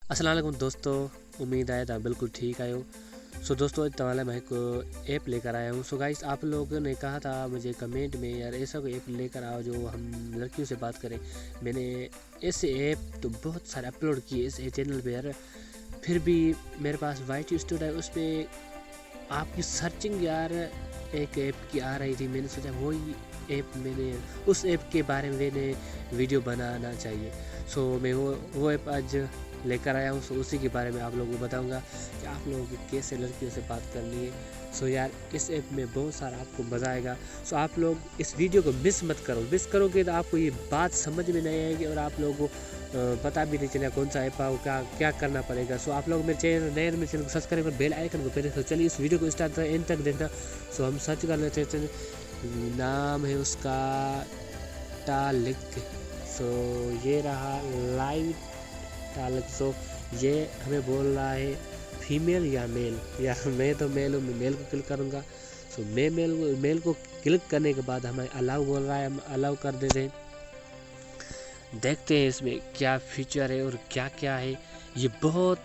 अस्सलाम वालेकुम दोस्तों, उम्मीद है आप बिल्कुल ठीक आए हो। दोस्तों आज तवाला मैं एक ऐप लेकर आया हूँ। गाइस आप लोगों ने कहा था मुझे कमेंट में यार ऐसा कोई ऐप लेकर आओ जो हम लड़कियों से बात करें। मैंने ऐसे ऐप तो बहुत सारे अपलोड किए इस चैनल पे यार, फिर भी मेरे पास वाइट स्टूड है, उस पर आपकी सर्चिंग यार एक ऐप की आ रही थी। मैंने सोचा वही ऐप, मैंने उस ऐप के बारे में मैंने वीडियो बनाना चाहिए। मैं वो ऐप आज लेकर आया हूँ। उसी के बारे में आप लोगों को बताऊंगा कि आप लोगों को कैसे लड़कियों से बात करनी है। यार इस ऐप में बहुत सारा आपको मज़ा आएगा। आप लोग इस वीडियो को मिस मत करो। मिस करोगे तो आपको ये बात समझ में नहीं आएगी और आप लोगों को पता भी नहीं चलेगा कौन सा ऐप है, क्या क्या करना पड़ेगा। आप लोग मेरे चैनल नए मेरे चैनल को सब्सक्राइब कर बेल आइकन को प्रेस करो। चलिए इस वीडियो को स्टार्ट एंड तक देखना। हम सर्च कर लेते हैं, नाम है उसका टालिक। ये रहा लाइव टालिक। ये हमें बोल रहा है फीमेल या मेल। यार मैं तो मेल हूँ, मैं मेल को क्लिक करूँगा। मैं मेल को क्लिक करने के बाद हमें अलाउ बोल रहा है, हम अलाउ कर देते हैं। देखते हैं इसमें क्या फीचर है और क्या क्या है। ये बहुत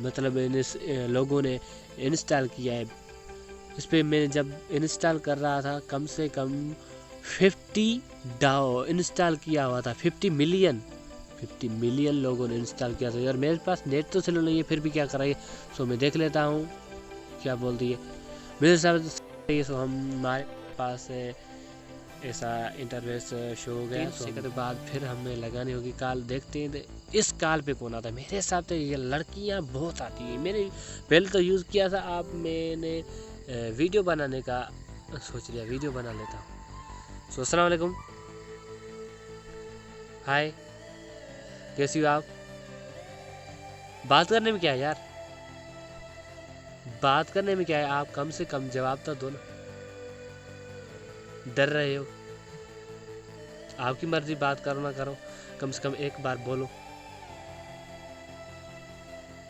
मतलब लोगों ने इंस्टॉल किया है। इस पर मैं जब इंस्टॉल कर रहा था कम से कम 50 डाउ इंस्टॉल किया हुआ था। 50 मिलियन लोगों ने इंस्टॉल किया था। यार मेरे पास नेट तो चलो नहीं है, फिर भी क्या कर रही है। मैं देख लेता हूँ क्या बोलती है। मेरे हिसाब से हमारे पास ऐसा इंटरफेस शो हो गया। उसके बाद फिर हमें लगानी होगी कॉल। देखते हैं इस कॉल पे कौन आता है। मेरे हिसाब से ये लड़कियाँ बहुत आती है। मैंने पहले तो यूज़ किया था, अब मैंने वीडियो बनाने का सोच लिया, वीडियो बना लेता हूँ। अस्सलाम वालेकुम, हाय, कैसी हो आप? बात करने में क्या है यार, बात करने में क्या है, आप कम से कम जवाब तो दो ना। डर रहे हो? आपकी मर्जी, बात करो ना करो, कम से कम एक बार बोलो।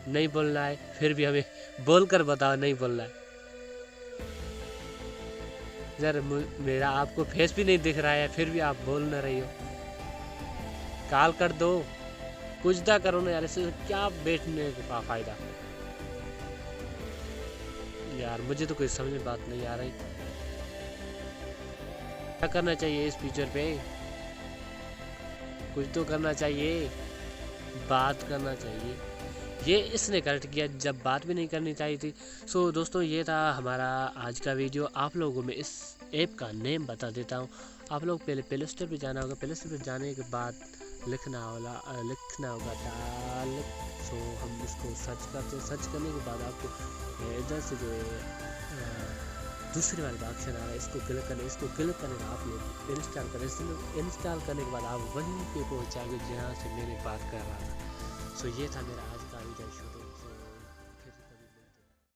नहीं बोलना है फिर भी हमें बोल कर बताओ नहीं बोलना है। यार मेरा आपको फेस भी नहीं दिख रहा है, फिर भी आप बोल ना रही हो। कॉल कर दो, कुछ दा करो ना यार, इससे क्या बैठने का फायदा। यार मुझे तो कोई समझ में बात नहीं आ रही। क्या करना चाहिए इस फीचर पे? कुछ तो करना चाहिए, बात करना चाहिए। ये इसने करेक्ट किया जब बात भी नहीं करनी चाहिए थी। दोस्तों ये था हमारा आज का वीडियो। आप लोगों में इस ऐप का नेम बता देता हूँ। आप लोग पहले प्ले स्टोर पर जाना होगा। प्ले स्टोर पर जाने के बाद लिखना होगा टालिक। हम इसको सर्च करते हैं। सर्च करने के बाद आपको इधर से जो दूसरे वाले का ऑप्शन आ रहा है, इसको क्लिक करना। इसको क्लिक करने का आप लोग इंस्टॉल करें। इंस्टॉल करने के बाद आप वहीं पे पहुँचाओगे जहाँ से मैंने बात कर रहा था। ये था मेरा आज का वीडियो।